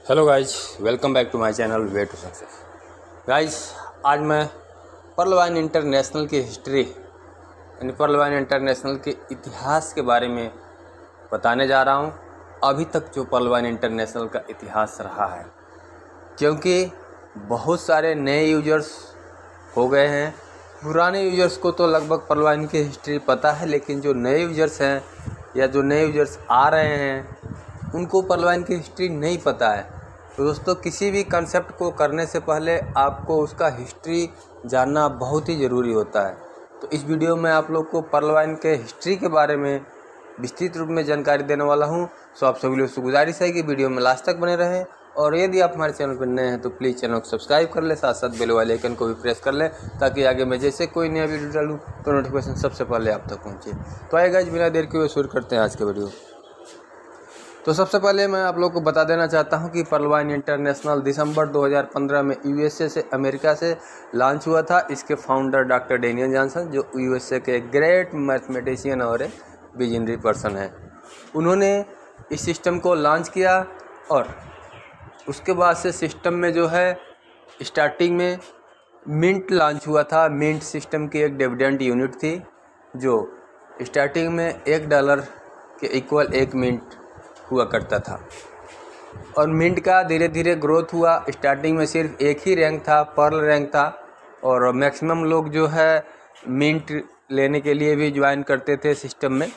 Hello guys, welcome back to my channel way to success. Guys, आज मैं Pearl Vine International की history यानी Pearl Vine International के इतिहास के बारे में बताने जा रहा हूँ। अभी तक जो पर्ल वाइन इंटरनेशनल का इतिहास रहा है, क्योंकि बहुत सारे नए यूजर्स हो गए हैं। पुराने यूजर्स को तो लगभग पर्ल वाइन की हिस्ट्री पता है, लेकिन जो नए यूजर्स हैं या जो नए यूजर्स आ रहे हैं उनको पर्ल वाइन की हिस्ट्री नहीं पता है। तो दोस्तों, किसी भी कंसेप्ट को करने से पहले आपको उसका हिस्ट्री जानना बहुत ही ज़रूरी होता है। तो इस वीडियो में आप लोग को पर्ल वाइन के हिस्ट्री के बारे में विस्तृत रूप में जानकारी देने वाला हूं। सो आप सभी लोग से गुजारिश है कि वीडियो में लास्ट तक बने रहें, और यदि आप हमारे चैनल पर नए हैं तो प्लीज़ चैनल को सब्सक्राइब कर लें, साथ साथ बेल वाले आइकन को भी प्रेस कर लें, ताकि आगे मैं जैसे कोई नया वीडियो डालूँ तो नोटिफिकेशन सबसे पहले आप तक पहुँचे। तो आइए गाइस, बिना देर के शुरू करते हैं आज के वीडियो। तो सबसे पहले मैं आप लोग को बता देना चाहता हूं कि पर्ल वाइन इंटरनेशनल दिसंबर 2015 में यूएसए से अमेरिका से लॉन्च हुआ था। इसके फाउंडर डॉक्टर डेनियल जॉनसन, जो यूएसए के ग्रेट मैथमेटिशियन और एक विजनरी पर्सन है, उन्होंने इस सिस्टम को लॉन्च किया। और उसके बाद से सिस्टम में जो है स्टार्टिंग में मिंट लॉन्च हुआ था। मिंट सिस्टम की एक डिविडेंड यूनिट थी, जो स्टार्टिंग में $1 के इक्वल 1 मिंट हुआ करता था। और मिंट का धीरे धीरे ग्रोथ हुआ। स्टार्टिंग में सिर्फ एक ही रैंक था, पर्ल रैंक था, और मैक्सिमम लोग जो है मिंट लेने के लिए भी ज्वाइन करते थे सिस्टम में।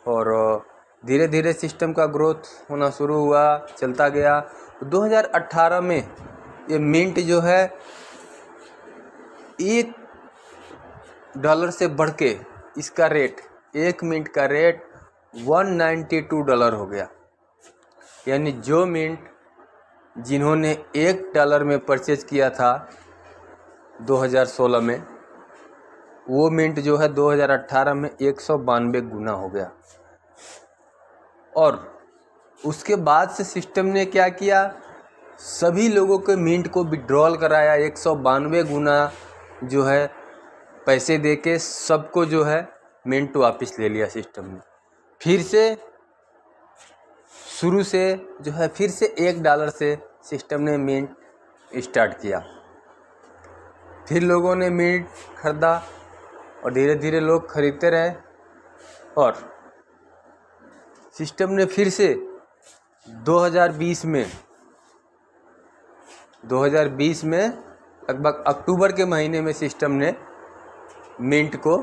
और धीरे धीरे सिस्टम का ग्रोथ होना शुरू हुआ, चलता गया। 2018 में ये मिंट जो है $1 से बढ़ के इसका रेट, 1 मिंट का रेट $192 हो गया। यानी जो मिंट जिन्होंने $1 में परचेज किया था 2016 में, वो मिंट जो है 2018 में 192 गुना हो गया। और उसके बाद से सिस्टम ने क्या किया, सभी लोगों के मिंट को विड्रॉल कराया। 192 गुना जो है पैसे देके सबको जो है मिंट वापस ले लिया सिस्टम ने। फिर से शुरू से जो है फिर से $1 से सिस्टम ने मिंट स्टार्ट किया। फिर लोगों ने मिंट खरीदा और धीरे धीरे लोग खरीदते रहे। और सिस्टम ने फिर से 2020 में लगभग अक्टूबर के महीने में सिस्टम ने मिंट को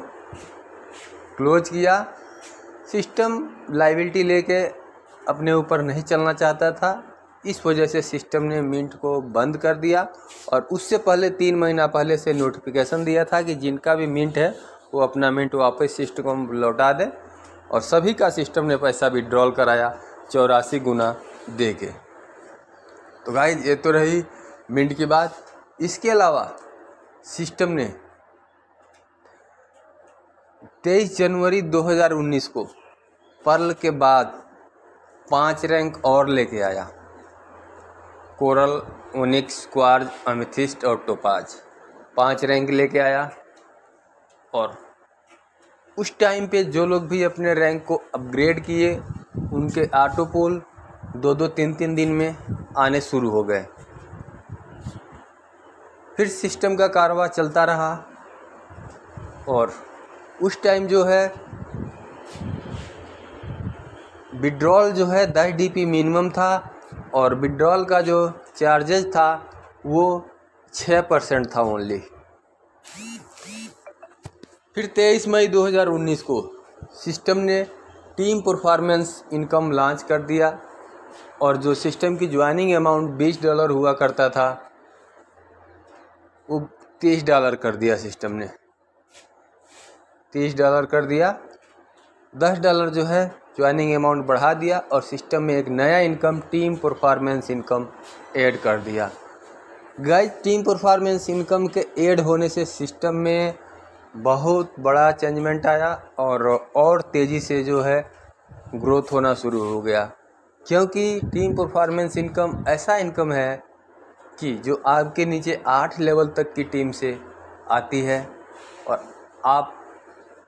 क्लोज किया। सिस्टम लायबिलिटी लेके अपने ऊपर नहीं चलना चाहता था, इस वजह से सिस्टम ने मिंट को बंद कर दिया। और उससे पहले 3 महीना पहले से नोटिफिकेशन दिया था कि जिनका भी मिंट है वो अपना मिंट वापस सिस्टम को लौटा दे। और सभी का सिस्टम ने पैसा विड्रॉल कराया 84 गुना दे के। तो गाइस, ये तो रही मिंट की बात। इसके अलावा सिस्टम ने 23 जनवरी 2019 को पर्ल के बाद 5 रैंक और लेके आया। कोरल, ओनिक्स, क्वार्ज, अमेथिस्ट और टोपाज, 5 रैंक लेके आया। और उस टाइम पे जो लोग भी अपने रैंक को अपग्रेड किए, उनके ऑटो पोल 2-2, 3-3 दिन में आने शुरू हो गए। फिर सिस्टम का कारवां चलता रहा। और उस टाइम जो है विड्रॉल जो है 10 DP मिनिमम था, और विड्रॉल का जो चार्जेस था वो 6% था ओनली। फिर 23 मई 2019 को सिस्टम ने टीम परफॉर्मेंस इनकम लॉन्च कर दिया। और जो सिस्टम की ज्वाइनिंग अमाउंट $20 हुआ करता था, वो $30 कर दिया सिस्टम ने। $30 कर दिया। $10 जो है ज्वाइनिंग अमाउंट बढ़ा दिया, और सिस्टम में एक नया income, team performance income add कर दिया। गाइस, टीम परफॉर्मेंस इनकम के ऐड होने से सिस्टम में बहुत बड़ा चेंजमेंट आया, और तेज़ी से जो है ग्रोथ होना शुरू हो गया। क्योंकि टीम परफॉर्मेंस इनकम ऐसा इनकम है कि जो आपके नीचे 8 लेवल तक की टीम से आती है, और आप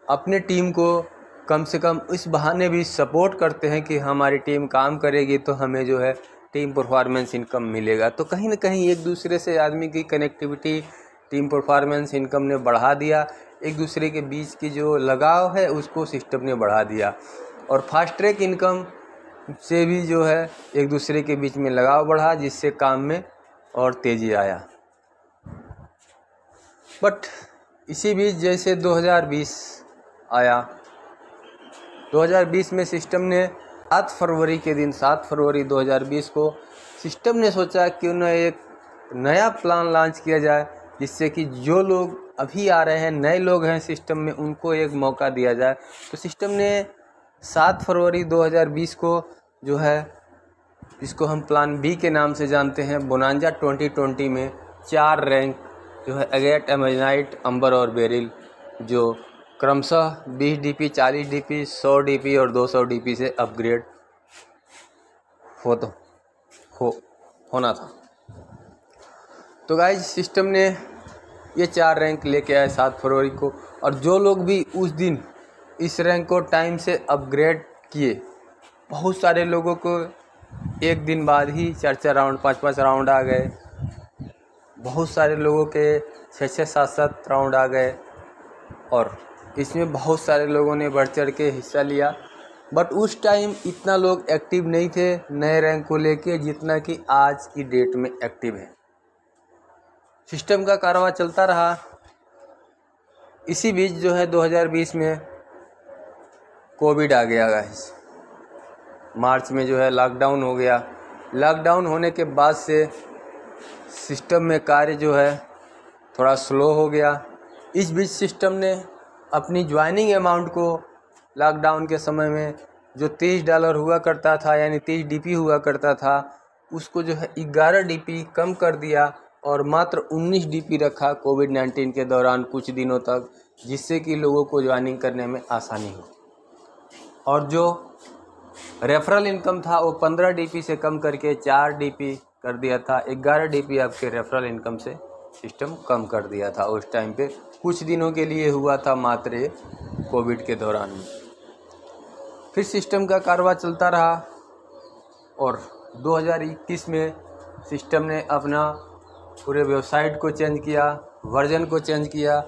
अपने टीम को कम से कम इस बहाने भी सपोर्ट करते हैं कि हमारी टीम काम करेगी तो हमें जो है टीम परफॉर्मेंस इनकम मिलेगा। तो कहीं ना कहीं एक दूसरे से आदमी की कनेक्टिविटी टीम परफॉर्मेंस इनकम ने बढ़ा दिया, एक दूसरे के बीच की जो लगाव है उसको सिस्टम ने बढ़ा दिया। और फास्ट ट्रैक इनकम से भी जो है एक दूसरे के बीच में लगाव बढ़ा, जिससे काम में और तेज़ी आया। बट इसी बीच जैसे 2020 आया, 2020 में सिस्टम ने 7 फरवरी के दिन 7 फरवरी 2020 को सिस्टम ने सोचा क्यों न एक नया प्लान लॉन्च किया जाए, जिससे कि जो लोग अभी आ रहे हैं, नए लोग हैं सिस्टम में, उनको एक मौका दिया जाए। तो सिस्टम ने 7 फरवरी 2020 को जो है, इसको हम प्लान बी के नाम से जानते हैं, बोनांजा 2020 में 4 रैंक जो है एगेट, एमेजनाइट, अंबर और बेरिल, जो क्रमशः 20 DP, 40 DP, 100 DP और 200 DP से अपग्रेड होना था। तो गाइज सिस्टम ने ये 4 रैंक लेके आए 7 फरवरी को, और जो लोग भी उस दिन इस रैंक को टाइम से अपग्रेड किए, बहुत सारे लोगों को एक दिन बाद ही 4-4 राउंड, 5-5 राउंड आ गए, बहुत सारे लोगों के 6-6, 7-7 राउंड आ गए, और इसमें बहुत सारे लोगों ने बढ़ चढ़ के हिस्सा लिया। बट उस टाइम इतना लोग एक्टिव नहीं थे नए रैंक को लेके जितना कि आज की डेट में एक्टिव है। सिस्टम का कारवां चलता रहा। इसी बीच जो है 2020 में कोविड आ गया गाइस। मार्च में जो है लॉकडाउन हो गया। लॉकडाउन होने के बाद से सिस्टम में कार्य जो है थोड़ा स्लो हो गया। इस बीच सिस्टम ने अपनी ज्वाइनिंग अमाउंट को लॉकडाउन के समय में जो $30 हुआ करता था, यानी 30 DP हुआ करता था, उसको जो है 11 DP कम कर दिया और मात्र 19 DP रखा कोविड-19 के दौरान कुछ दिनों तक, जिससे कि लोगों को ज्वाइनिंग करने में आसानी हो। और जो रेफरल इनकम था वो 15 DP से कम करके 4 DP कर दिया था। 11 DP आपके रेफरल इनकम से सिस्टम कम कर दिया था। उस टाइम पे कुछ दिनों के लिए हुआ था, मात्र कोविड के दौरान में। फिर सिस्टम का कारवां चलता रहा और 2021 में सिस्टम ने अपना पूरे वेबसाइट को चेंज किया, वर्जन को चेंज किया,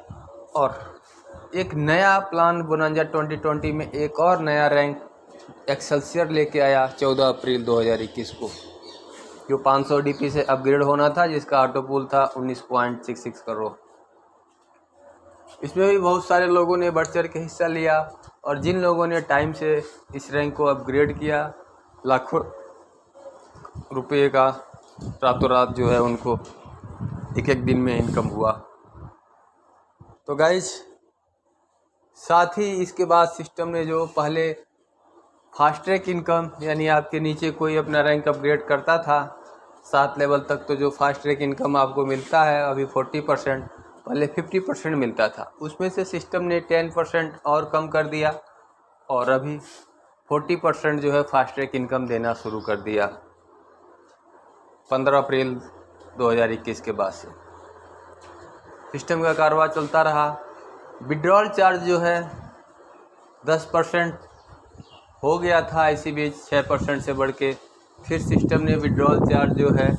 और एक नया प्लान बोनांजा 2020 में एक और नया रैंक एक्सेल्सियर लेके आया 14 अप्रैल 2021 को, जो 500 DP से अपग्रेड होना था, जिसका ऑटो पूल था 19.66 करोड़। इसमें भी बहुत सारे लोगों ने बढ़ चढ़ के हिस्सा लिया, और जिन लोगों ने टाइम से इस रैंक को अपग्रेड किया, लाखों रुपये का रातों रात जो है उनको एक दिन में इनकम हुआ। तो गाइज साथ ही इसके बाद सिस्टम ने जो पहले फास्ट ट्रैक इनकम, यानी आपके नीचे कोई अपना रैंक अपग्रेड करता था 7 लेवल तक, तो जो फास्ट ट्रैक इनकम आपको मिलता है अभी 40%, पहले 50% मिलता था, उसमें से सिस्टम ने 10% और कम कर दिया और अभी 40% जो है फास्ट ट्रैक इनकम देना शुरू कर दिया 15 अप्रैल 2021 के बाद से। सिस्टम का कारवां चलता रहा। विड्रॉल चार्ज जो है 10% हो गया था, इसी बीच 6% से बढ़ के फिर सिस्टम ने विड्रॉल चार्ज जो है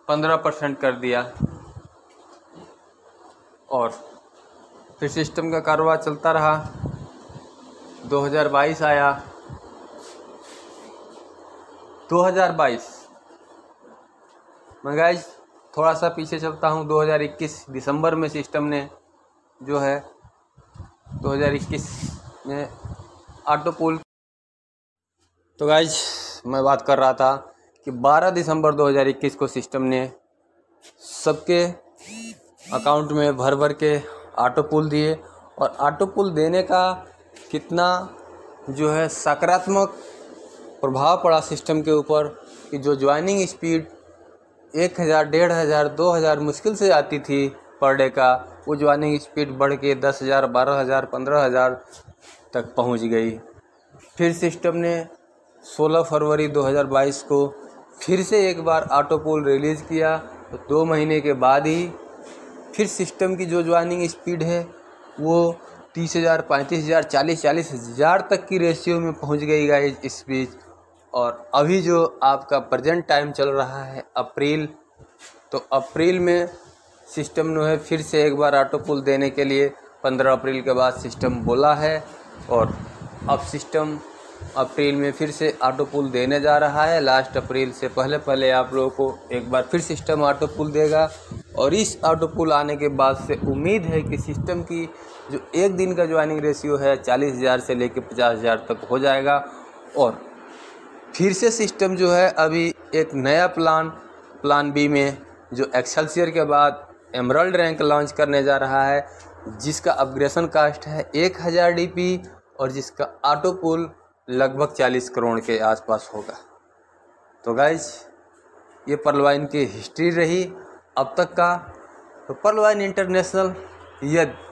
15% कर दिया, और फिर सिस्टम का कारवां चलता रहा। 2022 आया। 2022 मैं गाइस थोड़ा सा पीछे चलता हूँ। 2021 दिसंबर में सिस्टम ने जो है 2021 में ऑटो पूल, तो गाइस मैं बात कर रहा था कि 12 दिसंबर 2021 को सिस्टम ने सबके अकाउंट में भर भर के ऑटो पूल दिए, और ऑटो पूल देने का कितना जो है सकारात्मक प्रभाव पड़ा सिस्टम के ऊपर कि जो ज्वाइनिंग स्पीड 1000, 1500, 2000 मुश्किल से आती थी पर डे का, वो ज्वाइनिंग स्पीड बढ़ के 10,000, 12,000, 15,000 तक पहुंच गई। फिर सिस्टम ने 16 फरवरी 2022 को फिर से एक बार ऑटो पूल रिलीज़ किया, तो 2 महीने के बाद ही फिर सिस्टम की जो ज्वाइनिंग स्पीड है वो 30,000, 35,000, 40,000 तक की रेशियो में पहुंच गई गाइस इस बीच। और अभी जो आपका प्रेजेंट टाइम चल रहा है अप्रैल, तो अप्रैल में सिस्टम जो है फिर से एक बार ऑटो पुल देने के लिए 15 अप्रैल के बाद सिस्टम बोला है, और अब सिस्टम अप्रैल में फिर से ऑटो पुल देने जा रहा है। लास्ट अप्रैल से पहले आप लोगों को एक बार फिर सिस्टम ऑटो पुल देगा, और इस ऑटो पुल आने के बाद से उम्मीद है कि सिस्टम की जो एक दिन का ज्वाइनिंग रेशियो है 40,000 से लेकर 50,000 तक हो जाएगा। और फिर से सिस्टम जो है अभी एक नया प्लान बी में जो एक्सेलसियर के बाद एमराल्ड रैंक लॉन्च करने जा रहा है, जिसका अपग्रेडेशन कास्ट है 1000 DP और जिसका ऑटो पुल लगभग 40 करोड़ के आसपास होगा। तो गाइज ये पर्ल वाइन की हिस्ट्री रही अब तक का। तो पर्ल वाइन इंटरनेशनल यदि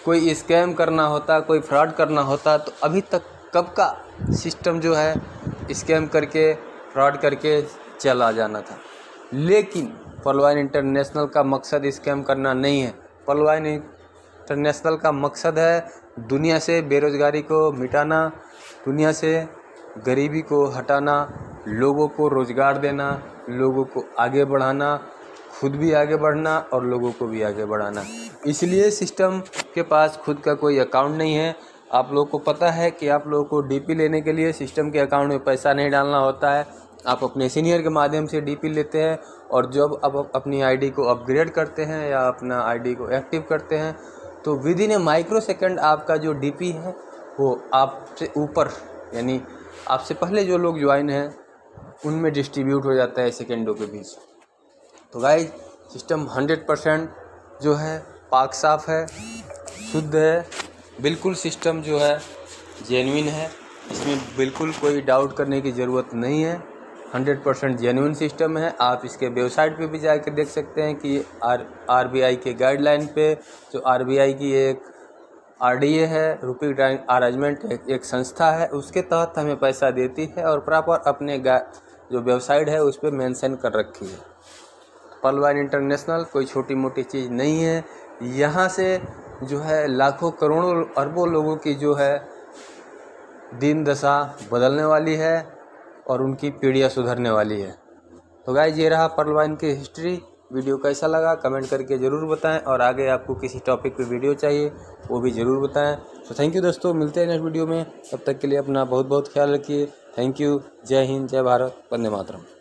कोई स्कैम करना होता, कोई फ्रॉड करना होता, तो अभी तक कब का सिस्टम जो है स्कैम करके फ्रॉड करके चला जाना था। लेकिन पर्ल वाइन इंटरनेशनल का मकसद स्कैम करना नहीं है। पर्ल वाइन इंटरनेशनल का मकसद है दुनिया से बेरोज़गारी को मिटाना, दुनिया से गरीबी को हटाना, लोगों को रोज़गार देना, लोगों को आगे बढ़ाना, खुद भी आगे बढ़ना और लोगों को भी आगे बढ़ाना। इसलिए सिस्टम के पास खुद का कोई अकाउंट नहीं है। आप लोगों को पता है कि आप लोगों को DP लेने के लिए सिस्टम के अकाउंट में पैसा नहीं डालना होता है। आप अपने सीनियर के माध्यम से DP लेते हैं, और जब आप अपनी ID को अपग्रेड करते हैं या अपना ID को एक्टिव करते हैं, तो with in A micro second आपका जो DP है वो आपसे ऊपर, यानी आपसे पहले जो लोग ज्वाइन हैं उनमें डिस्ट्रीब्यूट हो जाता है सेकेंडों के बीच। तो गाइस सिस्टम 100% जो है पाक साफ है, शुद्ध है, बिल्कुल सिस्टम जो है जेन्युइन है, इसमें बिल्कुल कोई डाउट करने की ज़रूरत नहीं है। 100% जेन्युइन सिस्टम है। आप इसके वेबसाइट पे भी जाकर देख सकते हैं कि RBI के गाइडलाइन पे, जो RBI की एक RDA है, रुपी अरेंजमेंट एक संस्था है, उसके तहत हमें पैसा देती है और प्रॉपर अपने जो वेबसाइट है उस पर मेंशन कर रखी है। पर्ल वाइन इंटरनेशनल कोई छोटी मोटी चीज़ नहीं है। यहाँ से जो है लाखों करोड़ों अरबों लोगों की जो है दिन दशा बदलने वाली है और उनकी पीढ़ियाँ सुधरने वाली है। तो गाइस ये रहा पर्ल वाइन की हिस्ट्री। वीडियो कैसा लगा कमेंट करके ज़रूर बताएं, और आगे आपको किसी टॉपिक पे वीडियो चाहिए वो भी ज़रूर बताएं। तो थैंक यू दोस्तों, मिलते हैं नेक्स्ट वीडियो में। तब तक के लिए अपना बहुत बहुत ख्याल रखिए। Thank you. जय हिंद, जय भारत, वंदे मातरम।